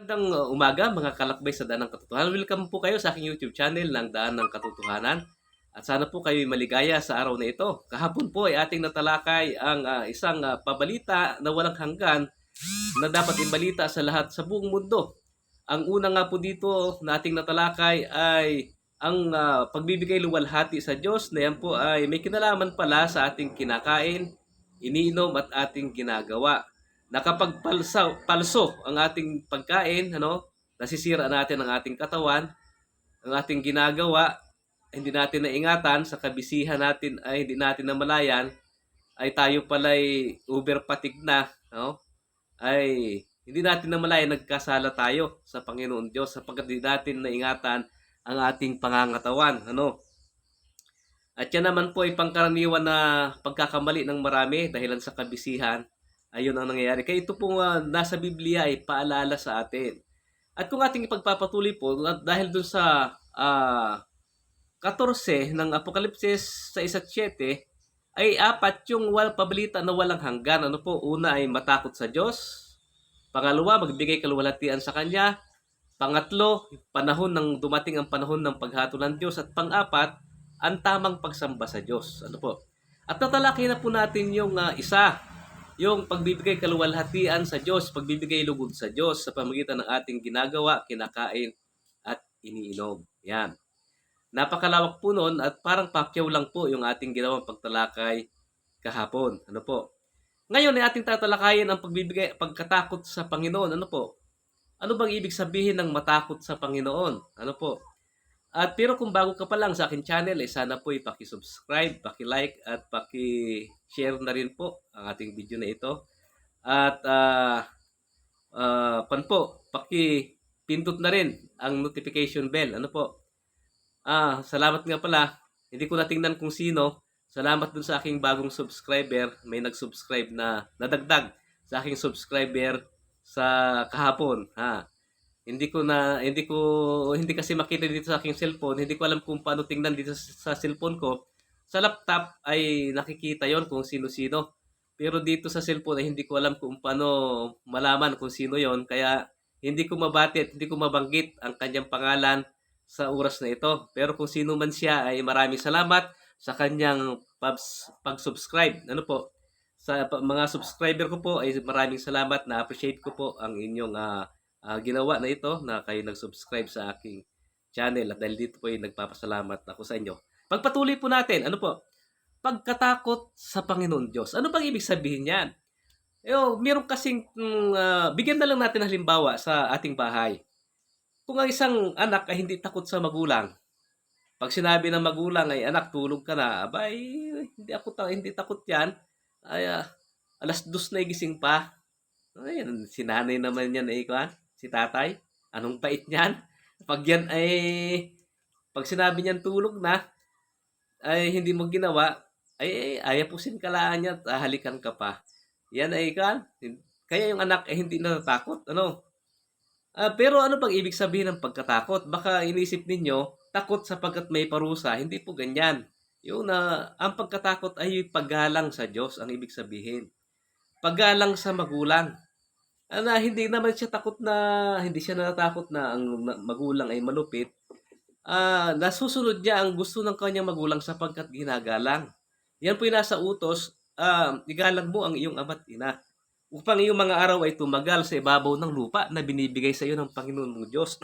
Magandang umaga mga kalakbay sa Daan ng Katotohanan. Welcome po kayo sa aking YouTube channel ng Daan ng Katotohanan. At sana po kayo maligaya sa araw na ito. Kahapon po ay ating natalakay ang isang pabalita na walang hanggan na dapat ibalita sa lahat sa buong mundo. Ang una nga po dito na ating natalakay ay ang pagbibigay luwalhati sa Diyos na yan po ay may kinalaman pala sa ating kinakain, iniinom at ating ginagawa. Nakapagpalso ang ating pagkain, nasisira natin ang ating katawan, ang ating ginagawa, hindi natin naingatan, sa kabisihan natin ay hindi natin namalayan, ay tayo pala'y overpatig na, no? Ay hindi natin namalayan nagkasala tayo sa Panginoon Diyos sapagkat hindi natin naingatan ang ating pangangatawan, At yan naman po ay pangkaraniwan na pagkakamali ng marami dahilan sa kabisihan. Ayun ang nangyayari. Kaya ito pong nasa Biblia ay paalala sa atin. At kung ating ipagpapatuloy po, dahil dun sa 14 ng Apokalipsis sa 1:7, ay apat yung pabalita na walang hanggan. Ano po? Una ay matakot sa Diyos. Pangalawa, magbigay kaluwalhatian sa Kanya. Pangatlo, dumating ang panahon ng paghatol ng Diyos. At pang-apat, ang tamang pagsamba sa Diyos. Ano po? At tatalakay na po natin yung yung pagbibigay kaluwalhatian sa Diyos, pagbibigay lugod sa Diyos sa pamamagitan ng ating ginagawa, kinakain, at iniinom. Yan. Napakalawak po nun at parang pakyaw lang po yung ating ginawang pagtalakay kahapon. Ano po? Ngayon ay ating tatalakayin ang pagkatakot sa Panginoon. Ano po? Ano bang ibig sabihin ng matakot sa Panginoon? Ano po? At pero kung bago ka pa lang sa akin channel, sana po paki-subscribe, paki-like at paki-share na rin po ang ating video na ito. At paki-pindot na rin ang notification bell. Ano po? Salamat nga pala. Hindi ko natingnan kung sino. Salamat dun sa aking bagong subscriber. May nag-subscribe na nadagdag sa aking subscriber sa kahapon, hindi kasi makita dito sa aking cellphone. Hindi ko alam kung paano tingnan dito sa cellphone ko. Sa laptop ay nakikita yon kung sino-sino. Pero dito sa cellphone ay hindi ko alam kung paano malaman kung sino yon. Kaya hindi ko mabati at hindi ko mabanggit ang kanyang pangalan sa oras na ito. Pero kung sino man siya ay maraming salamat sa kanyang pag-subscribe. Ano po? Sa mga subscriber ko po ay maraming salamat. Na-appreciate ko po ang inyong ginawa na ito na kayo nag-subscribe sa aking channel at dahil dito po ay nagpapasalamat ako sa inyo. Pagpatuloy po natin, ano po? Pagkatakot sa Panginoon Diyos. Ano bang ibig sabihin yan? Meron kasing, bigyan na lang natin halimbawa sa ating bahay. Kung ang isang anak ay hindi takot sa magulang, pag sinabi ng magulang ay, anak, tulog ka na, abay, hindi takot yan. Ay, 2:00 na gising pa. Ay, si nanay naman yan ay si tatay. Anong bait niyan? Pag yan ay, pag sinabi niyan tulog na, ay hindi mo ginawa, ay ayapusin ka lang niya at halikan ka pa. Yan ay kaya yung anak ay hindi natatakot. Pero ano bang ibig sabihin ng pagkatakot? Baka inisip ninyo, takot sapagkat may parusa. Hindi po ganyan. Ang pagkatakot ay paggalang sa Diyos ang ibig sabihin. Paggalang sa magulang. Hindi naman siya hindi siya natatakot na ang magulang ay malupit. Nasusunod niya ang gusto ng kanyang magulang sapagkat ginagalang. Yan po yung nasa utos, igalang mo ang iyong ama't ina upang iyong mga araw ay tumagal sa ibabaw ng lupa na binibigay sa iyo ng Panginoon mong Diyos.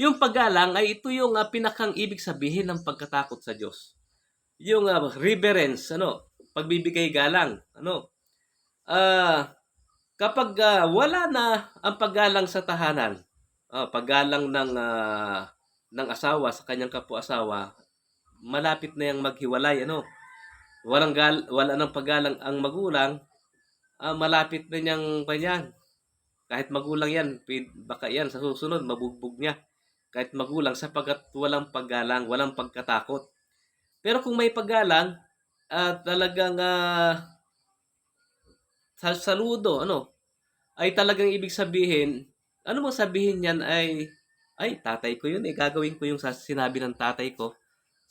Yung paggalang ay ito yung pinakang ibig sabihin ng pagkatakot sa Diyos. Yung reverence, pagbibigay galang, kapag wala na ang paggalang sa tahanan, paggalang ng asawa sa kanyang kapwa-asawa, malapit na yang maghiwalay, wala nang paggalang ang magulang, malapit na niyang kanyan. Kahit magulang yan, baka yan sa susunod mabugbog niya. Kahit magulang sapagkat walang paggalang, walang pagkatakot. Pero kung may paggalang, talagang saludo, ay talagang ibig sabihin, ano mo sabihin yan ay tatay ko yun, gagawin ko yung sinabi ng tatay ko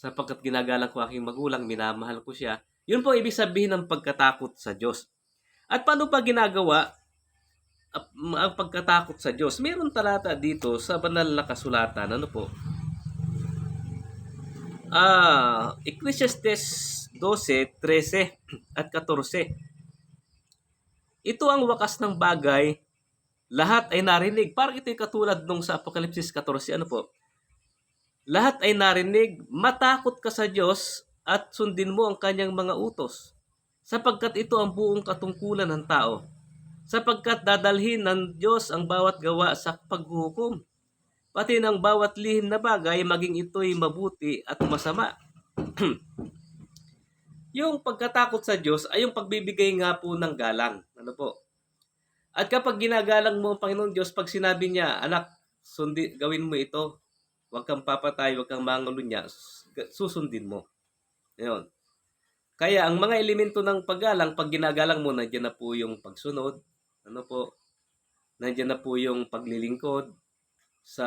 sapagkat ginagalang ko aking magulang, minamahal ko siya. Yun po ibig sabihin ng pagkatakot sa Diyos. At paano pa ginagawa ang pagkatakot sa Diyos. Meron talata dito sa banal na kasulatan. Ano po? Ecclesiastes 12:13 at 14. Ito ang wakas ng bagay, lahat ay narinig. Parang ito'y katulad nung sa Apokalipsis 14. Ano po? Lahat ay narinig, matakot ka sa Diyos at sundin mo ang kanyang mga utos, sapagkat ito ang buong katungkulan ng tao. Sapagkat dadalhin ng Diyos ang bawat gawa sa paghuhukom, pati ng bawat lihim na bagay, maging ito'y mabuti at masama. Yung pagkatakot sa Diyos ay yung pagbibigay nga po ng galang. Ano po? At kapag ginagalang mo ang Panginoon Diyos, pag sinabi niya, anak, gawin mo ito, huwag kang papatay, huwag kang mangulunya, susundin mo. Ngayon. Kaya ang mga elemento ng paggalang, pag ginagalang mo, nandiyan na po yung pagsunod. Ano po? Nandiyan na po yung paglilingkod sa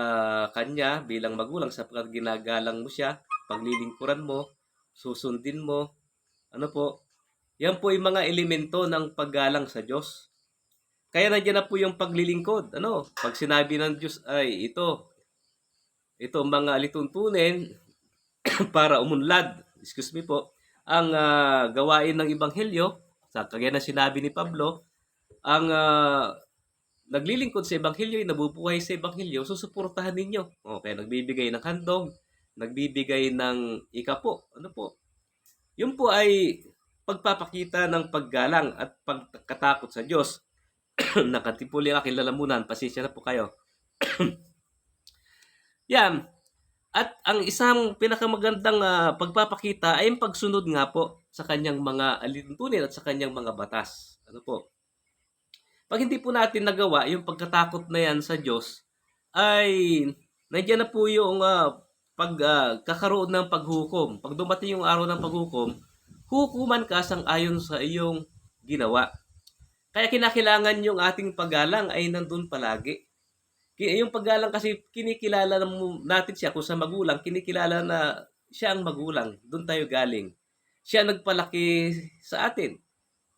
kanya bilang magulang sapagkat ginagalang mo siya, paglilingkuran mo, susundin mo. Ano po? Yan po yung mga elemento ng paggalang sa Diyos. Kaya nandiyan na po yung paglilingkod. Ano? Pag sinabi ng Diyos ay ito mga lituntunin para umunlad. Excuse me po. Ang gawain ng Ebanghelyo, sa kagaya na sinabi ni Pablo, ang naglilingkod sa Ebanghelyo, nabubuhay sa Ebanghelyo, susuportahan ninyo. Okay, nagbibigay ng handog, nagbibigay ng ikapo. Ano po? Yun po ay pagpapakita ng paggalang at pagkatakot sa Diyos. Nakatipuli ang aking lalamunan. Pasensya na po kayo. Yan. At ang isang pinakamagandang pagpapakita ay yung pagsunod nga po sa kanyang mga alituntunin at sa kanyang mga batas. Ano po? Pag hindi po natin nagawa yung pagkatakot na yan sa Diyos, ay nandiyan na po yung kakaroon ng paghukom. Pag dumating yung araw ng paghukom, hukuman ka sang-ayon sa iyong ginawa. Kaya kinakailangan yung ating paggalang ay nandun palagi. Yung paggalang kasi kinikilala natin siya kung sa magulang, kinikilala na siya ang magulang. Doon tayo galing. Siya nagpalaki sa atin.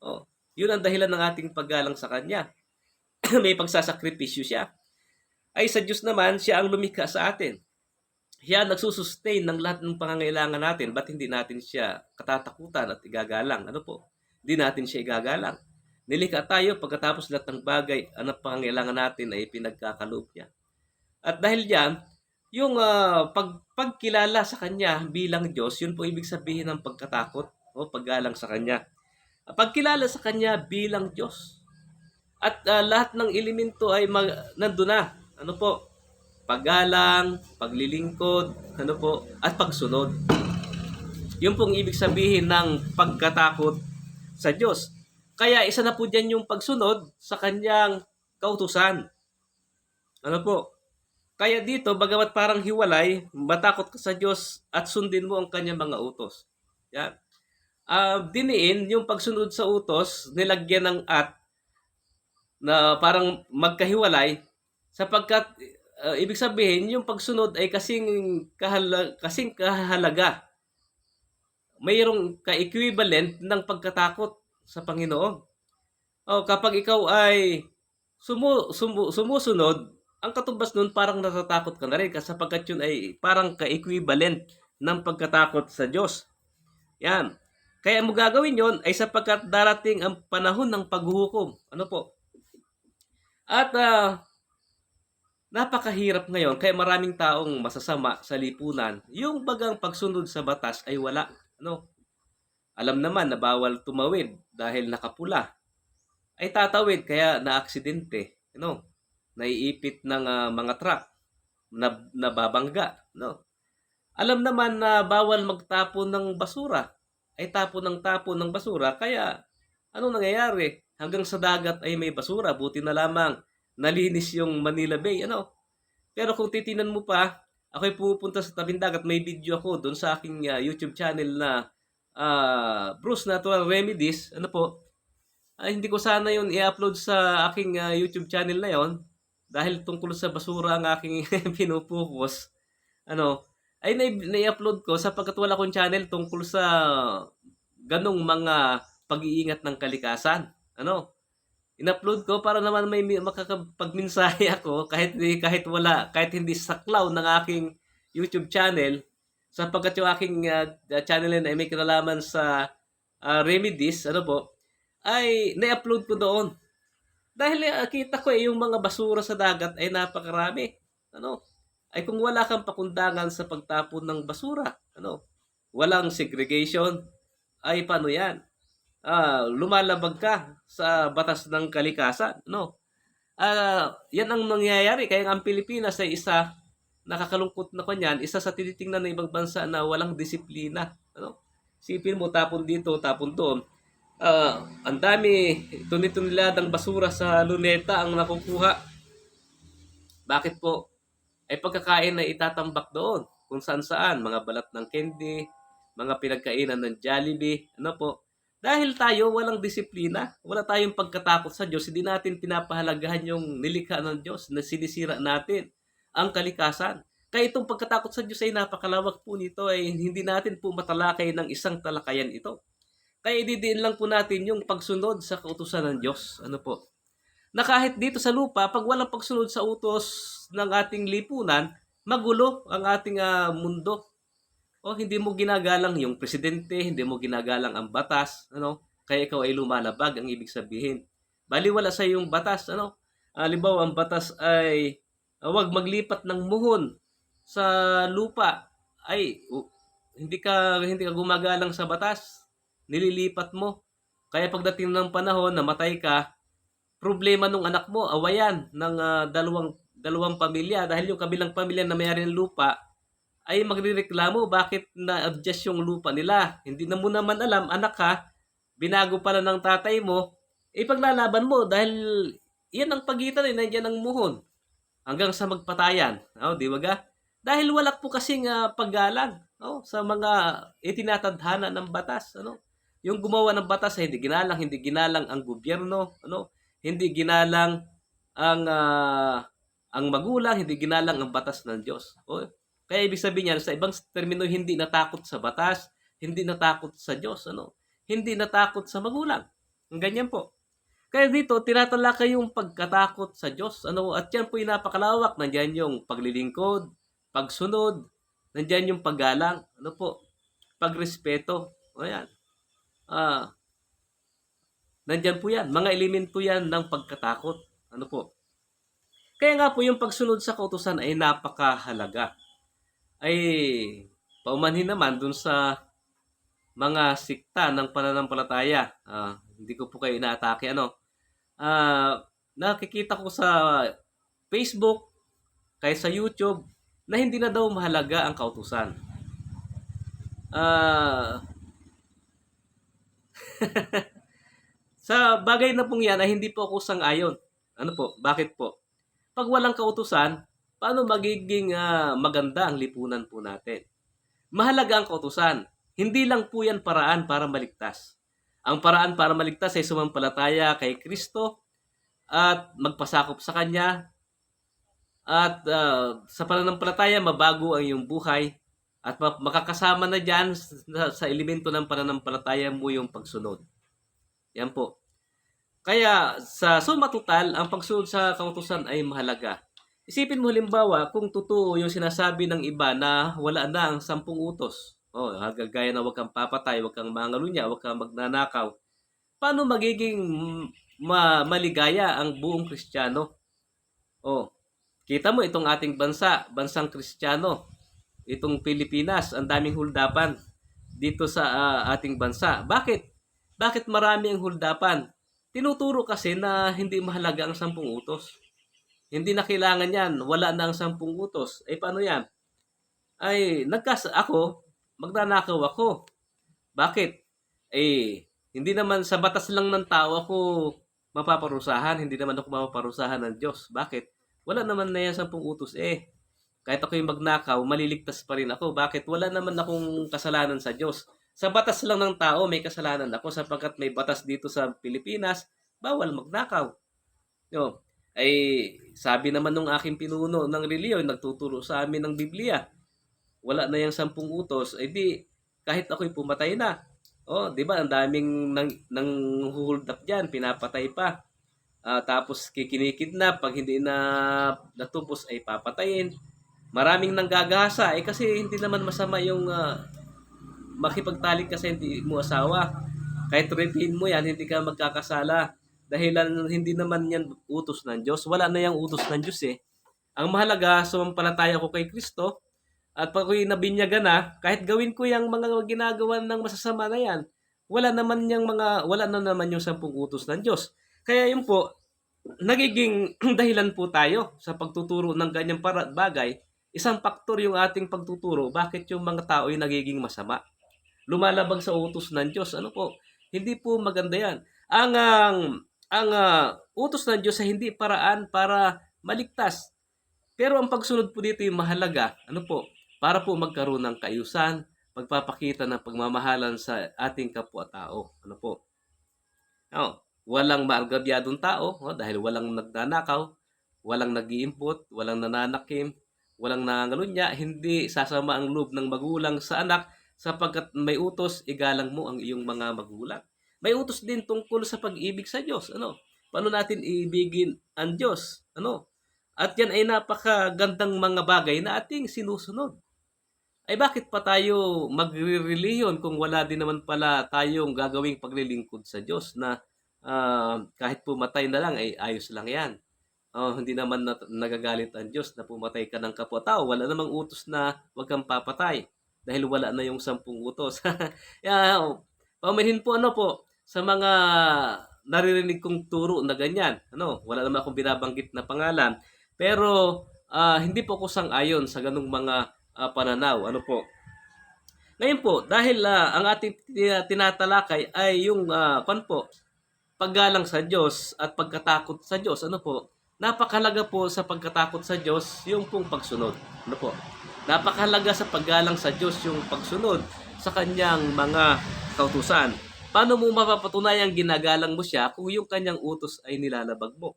Oh, yun ang dahilan ng ating paggalang sa kanya. May pagsasakripisyo siya. Ay sa Diyos naman, siya ang lumikha sa atin. Siya nagsusustain ng lahat ng pangangailangan natin. Ba't hindi natin siya katatakutan at igagalang? Ano po? Hindi natin siya igagalang. Nilikha tayo pagkatapos lahat ng bagay ang pangangailangan natin ay pinagkakaloob niya. At dahil diyan, yung pagkilala sa Kanya bilang Diyos, yun po ibig sabihin ng pagkatakot o paggalang sa Kanya. Pagkilala sa Kanya bilang Diyos. At lahat ng elemento ay nandun na. Ano po? Paggalang, paglilingkod, ano po, at pagsunod. Yun pong ibig sabihin ng pagkatakot sa Diyos. Kaya isa na po dyan yung pagsunod sa kanyang kautusan. Ano po? Kaya dito, bagamat parang hiwalay, matakot ka sa Diyos at sundin mo ang kanyang mga utos. Yan. Diniin, yung pagsunod sa utos, nilagyan ng at na parang magkahiwalay sapagkat ibig sabihin, yung pagsunod ay kasing kahalaga. Mayroong ka-equivalent ng pagkatakot sa Panginoon. Kapag ikaw ay sumusunod, ang katumbas nun parang natatakot ka na rin sapagkat yun ay parang ka-equivalent ng pagkatakot sa Diyos. Yan. Kaya mo gagawin yon ay sapagkat darating ang panahon ng paghuhukom. Ano po? At napakahirap ngayon kaya maraming taong masasama sa lipunan. Yung bagang pagsunod sa batas ay wala. Ano? Alam naman na bawal tumawid dahil nakapula. Ay tatawid kaya na-aksidente. Ano? Naiipit ng mga truck. Nababangga. No? Alam naman na bawal magtapon ng basura. Ay tapon ng basura. Kaya anong nangyayari? Hanggang sa dagat ay may basura. Buti na lamang nalinis yung Manila Bay. Ano? Pero kung titinan mo pa, ako'y pupunta sa tabing dagat. May video ako doon sa aking YouTube channel na Bruce Natural Remedies. Ano po? Hindi ko sana yun i-upload sa aking YouTube channel na yon dahil tungkol sa basura ang aking pinupokus. Ano? Ay na-upload ko sapagkat wala akong channel tungkol sa ganong mga pag-iingat ng kalikasan. Ano? In-upload ko para naman may makakapagmensahe ako kahit hindi saklaw ng aking YouTube channel, sapagkat yung aking channel na ay may kinalaman sa remedies, ano po, ay na-upload ko doon. Dahil kita ko yung mga basura sa dagat ay napakarami. Ano? Ay kung wala kang pakundangan sa pagtapon ng basura, ano? Walang segregation, ay paano 'yan? Lumalabag ka sa batas ng kalikasan, no? 'Yan ang nangyayari kaya ang Pilipinas ay nakakalungkot na kanyan, isa sa tinitingnan ng ibang bansa na walang disiplina, ano? Isipin mo tapon dito, tapon doon. Ang dami tuni-tuniladang basura sa luneta ang nakukuha. Bakit po? Ay pagkakain na itatambak doon kung saan-saan, mga balat ng candy, mga pinagkainan ng Jollibee, ano po. Dahil tayo walang disiplina, wala tayong pagkatakot sa Diyos, hindi natin pinapahalagahan yung nilikha ng Diyos na sinisira natin ang kalikasan. Kaya itong pagkatakot sa Diyos ay napakalawak po nito, ay hindi natin po matalakay ng isang talakayan ito. Kaya ididiin lang po natin yung pagsunod sa kautusan ng Diyos. Ano po? Na kahit dito sa lupa, pag walang pagsunod sa utos ng ating lipunan, magulo ang ating mundo. O hindi mo ginagalang yung presidente, hindi mo ginagalang ang batas, ano? Kaya ikaw ay lumalabag, ang ibig sabihin. Baliwala sa yung batas, ano? Halimbawa, ang batas ay huwag maglipat ng muhon sa lupa. Ay, hindi ka gumagalang sa batas. Nililipat mo. Kaya pagdating ng panahon, namatay ka, problema nung anak mo, awayan ng dalawang pamilya dahil yung kabilang pamilya na may-ari ng lupa ay magrereklamo bakit na-adjust yung lupa nila. Hindi na mo naman alam, anak ka, binago pala ng tatay mo, ipaglalaban mo dahil yan ang pagitan nandiyan ang muhon hanggang sa magpatayan. Di ba ga? Dahil wala po kasing paggalang sa mga itinatadhana ng batas. Yung gumawa ng batas ay hindi ginalang ang gobyerno, hindi ginalang ang magulang, hindi ginalang ang batas ng Diyos. Kaya ibig sabihin niya, sa ibang termino, hindi natakot sa batas, hindi natakot sa Diyos, hindi natakot sa magulang. Ang ganyan po. Kaya dito, tinatalakay yung pagkatakot sa Diyos. At yan po yung napakalawak. Nandiyan yung paglilingkod, pagsunod, nandiyan yung paggalang, pagrespeto. Ayan. Nandiyan po yan. Mga elemento yan ng pagkatakot. Kaya nga po yung pagsunod sa kautusan ay napakahalaga. Ay paumanhin naman dun sa mga sikta ng pananampalataya. Hindi ko po kayo inaatake. Nakikita ko sa Facebook, kaya sa YouTube, na hindi na daw mahalaga ang kautusan. Sa bagay na pong yan ay hindi po ako sang-ayon. Bakit po? Pag walang kautusan, paano magiging maganda ang lipunan po natin? Mahalaga ang kautusan. Hindi lang po yan paraan para maligtas. Ang paraan para maligtas ay sumampalataya kay Kristo at magpasakop sa Kanya at sa pananampalataya mabago ang iyong buhay at makakasama na dyan sa elemento ng pananampalataya mo yung pagsunod. Yan po. Kaya sa suma total, ang pagsunod sa kautusan ay mahalaga. Isipin mo halimbawa kung totoo yung sinasabi ng iba na wala na ang 10 utos. Gaya na huwag kang papatay, huwag kang mangalunya, huwag kang magnanakaw. Paano magiging maligaya ang buong Kristiyano? Kita mo itong ating bansang Kristiyano, itong Pilipinas, ang daming huldapan dito sa ating bansa. Bakit? Bakit marami ang huldapan? Tinuturo kasi na hindi mahalaga ang 10 utos. Hindi na kailangan yan. Wala na ang 10 utos. Paano yan? Magnanakaw ako. Bakit? Hindi naman sa batas lang ng tao ako mapaparusahan. Hindi naman ako mapaparusahan ng Diyos. Bakit? Wala naman na yan 10 utos. Kahit ako yung magnakaw, maliligtas pa rin ako. Bakit? Wala naman akong kasalanan sa Diyos. Sa batas lang ng tao, may kasalanan ako sapagkat may batas dito sa Pilipinas, bawal magnakaw. Sabi naman nung aking pinuno ng reliyon, nagtuturo sa amin ng Biblia, wala na yung 10 utos, kahit ako'y pumatay na. Di ba? Ang daming nang hold up dyan, pinapatay pa. Tapos kikinikidnap, 'pag hindi na natupos ay papatayin. Maraming nanggagahasa, kasi hindi naman masama yung makipagtalik ka sa hindi mo asawa. Kahit repihin mo yan, hindi ka magkakasala. Dahilan hindi naman yan utos ng Diyos. Wala na yung utos ng Diyos eh. Ang mahalaga, sumampalataya ko kay Kristo. At pag ako'y nabinyagan na, kahit gawin ko yung mga ginagawa ng masasama na yan, wala na naman yung 10 utos ng Diyos. Kaya yun po, nagiging dahilan po tayo sa pagtuturo ng ganyang bagay. Isang faktor yung ating pagtuturo, bakit yung mga tao ay nagiging masama. Lumalabag sa utos ng Diyos. Ano po? Hindi po maganda yan. Ang utos ng Diyos ay hindi paraan para maligtas. Pero ang pagsunod po dito yung mahalaga. Ano po? Para po magkaroon ng kaayusan, pagpapakita ng pagmamahalan sa ating kapwa-tao. Ano po? Walang maargabyadong tao, dahil walang nagnanakaw, walang nag-iimpot, walang nananakim, walang nangangalunya, hindi sasama ang loob ng magulang sa anak, sapagkat may utos, igalang mo ang iyong mga magulang. May utos din tungkol sa pag-ibig sa Diyos. Ano? Paano natin iibigin ang Diyos? Ano? At yan ay napakagandang mga bagay na ating sinusunod. Ay bakit pa tayo magre-reliyon kung wala din naman pala tayong gagawing paglilingkod sa Diyos na kahit pumatay na lang ay ayos lang yan. Hindi naman nagagalit ang Diyos na pumatay ka ng kapwa-tao. Wala namang utos na huwag kang papatay dahil wala na yung 10 utos. Paumanhin po sa mga naririnig kong turo na ganyan. Wala naman akong binabanggit na pangalan. Pero hindi po ako sang-ayon sa ganung mga pananaw. Ano po? Ngayon po, dahil ang ating tinatalakay ay yung paggalang sa Diyos at pagkatakot sa Diyos. Ano po? Napakahalaga po sa pagkatakot sa Diyos yung pong pagsunod. Ano po? Napakahalaga sa paggalang sa Diyos yung pagsunod sa kanyang mga kautusan. Paano mo mapapatunayang ginagalang mo siya kung yung kanyang utos ay nilalabag mo?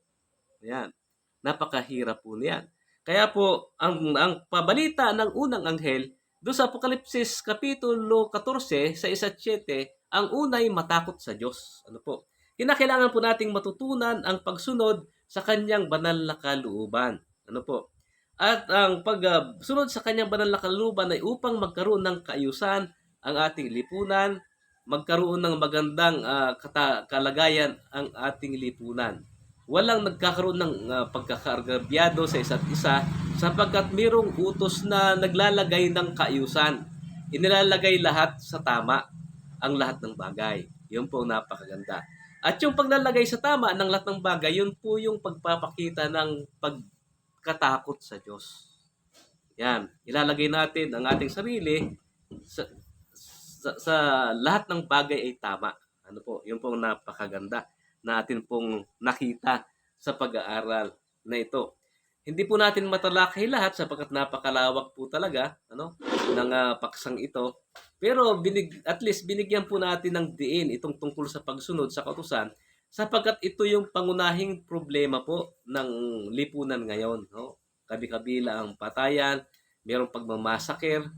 Ayan. Napakahirap po niyan. Kaya po, ang pabalita ng unang anghel, doon sa Apokalipsis Kapitulo 14, sa 1-7, ang unay matakot sa Diyos. Ano po? Kinakailangan po nating matutunan ang pagsunod sa kanyang banal na kalooban. Ano po? At ang pagsunod sa kanyang banal na kalooban ay upang magkaroon ng kaayusan ang ating lipunan, magkaroon ng magandang kalagayan ang ating lipunan. Walang nagkakaroon ng pagkakaargabyado sa isa't isa sapagkat mayroong utos na naglalagay ng kaayusan. Inilalagay lahat sa tama ang lahat ng bagay. Yun po napakaganda. At yung paglalagay sa tama ng lahat ng bagay, yun po yung pagpapakita ng pagkatakot sa Diyos. Yan. Ilalagay natin ang ating sarili sa lahat ng bagay ay tama. Ano po? Yun po napakaganda na atin pong nakita sa pag-aaral na ito. Hindi po natin matalakay lahat sapagkat napakalawak po talaga ng paksang ito. Pero at least binigyan po natin ng diin itong tungkol sa pagsunod sa kautusan sapagkat ito yung pangunahing problema po ng lipunan ngayon. Kabi-kabila ang patayan, mayroong pagmamasaker,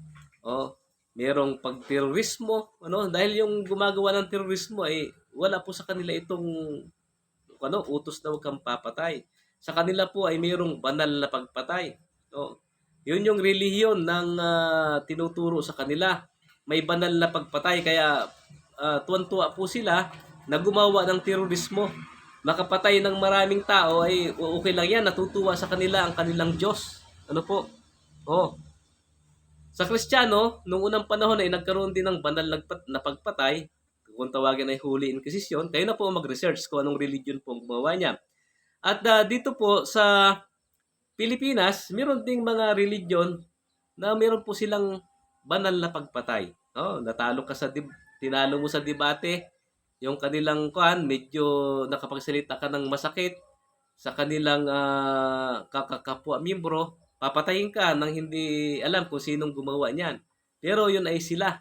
mayroong pagterorismo, dahil yung gumagawa ng terorismo ay wala po sa kanila itong utos na huwag kang papatay. Sa kanila po ay mayroong banal na pagpatay. Yun yung relihiyon ng tinuturo sa kanila. May banal na pagpatay kaya tuwan-tuwa po sila na gumawa ng terorismo. Makapatay ng maraming tao ay okay lang yan, natutuwa sa kanila ang kanilang Diyos. Ano po? Sa Kristiyano, noong unang panahon ay nagkaroon din ng banal na pagpatay. Kung tawagin ay Holy Inquisition, kayo na po mag-research kung anong religion po ang gumawa niya. At dito po sa Pilipinas, meron ding mga religion na meron po silang banal na pagpatay. Natalo ka tinalo mo sa debate, yung kanilang medyo nakapagsalita ka ng masakit sa kanilang kakapwa miyembro, papatayin ka nang hindi alam kung sinong gumawa niyan. Pero yun ay sila.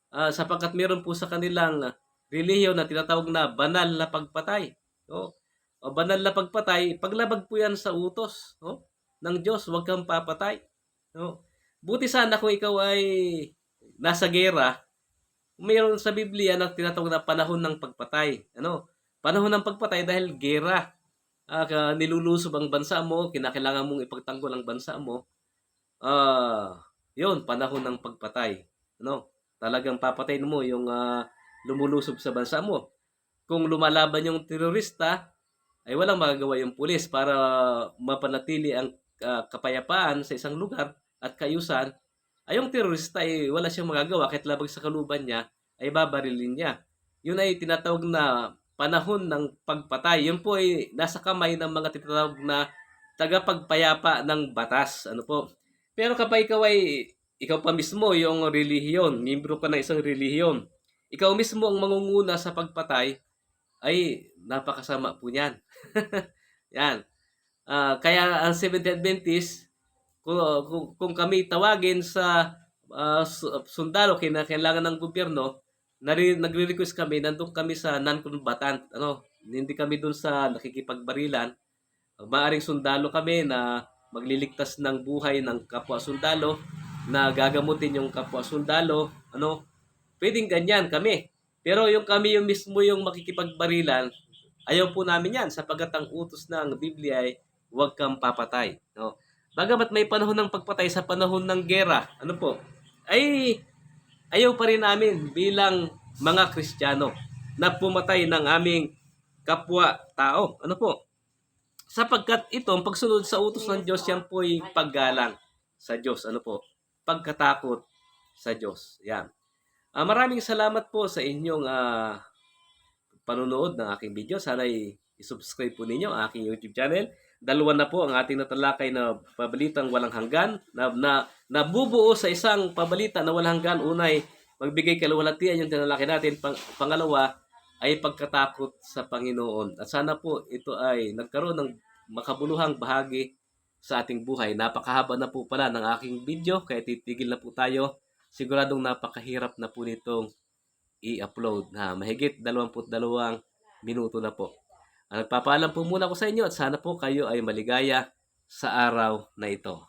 Sapagkat meron po sa kanilang relihiyon na tinatawag na banal na pagpatay. Banal na pagpatay, paglabag po yan sa utos ng Diyos, huwag kang papatay. Buti sana kung ikaw ay nasa gera, mayroon sa Biblia na tinatawag na panahon ng pagpatay. Panahon ng pagpatay dahil gera. nilulusob ang bansa mo, kinakailangan mong ipagtanggol ang bansa mo, ah, 'yun panahon ng pagpatay, ano? Talagang papatayin mo yung, lumulusob sa bansa mo. Kung lumalaban yung terorista, ay walang magagawa yung pulis para mapanatili ang, kapayapaan sa isang lugar at kaayusan. Ay yung terorista ay wala siyang magagawa kahit labag sa kaluban niya, ay babarilin niya. Yun ay tinatawag na panahon ng pagpatay. Yun po ay nasa kamay ng mga tinatawag na tagapagpayapa ng batas. Ano po? Pero kapag ikaw pa mismo yung relihiyon, miyembro ka ng isang relihiyon, ikaw mismo ang mangunguna sa pagpatay, ay napakasama po niyan. Yan. Kaya ang Seventh-day Adventist, kung kami tawagin sa sundalo, kailangan ng gobyerno, nagre-request kami, nandun kami sa non-combatant, ano, hindi kami dun sa nakikipagbarilan. Maaring sundalo kami na magliligtas ng buhay ng kapwa sundalo, na gagamutin yung kapwa sundalo, ano, pwedeng ganyan kami. Pero yung kami yung mismo yung makikipagbarilan, ayaw po namin yan sapagkat ang utos ng Biblia ay huwag kang papatay. No? Bagamat may panahon ng pagpatay sa panahon ng gera, ano po, ay ayaw pa rin namin bilang mga Kristiyano na pumatay ng aming kapwa-tao. Ano po? Sapagkat ito, ang pagsunod sa utos ng Diyos, yan po ay paggalang sa Diyos. Ano po? Pagkatakot sa Diyos. Yan. Maraming salamat po sa inyong panonood ng aking video. Sana i-subscribe po ninyo ang aking YouTube channel. Dalawa na po ang ating natalakay na pabalitang walang hanggan na nabubuo sa isang pabalita na walang hanggan. Unay, magbigay kaluwalhatian yung tinalakay natin. Pangalawa ay pagkatakot sa Panginoon. At sana po ito ay nagkaroon ng makabuluhang bahagi sa ating buhay. Napakahaba na po pala ng aking video, kaya titigil na po tayo. Siguradong napakahirap na po nitong i-upload na mahigit 22 minuto na po. Nagpapaalam po muna ako sa inyo at sana po kayo ay maligaya sa araw na ito.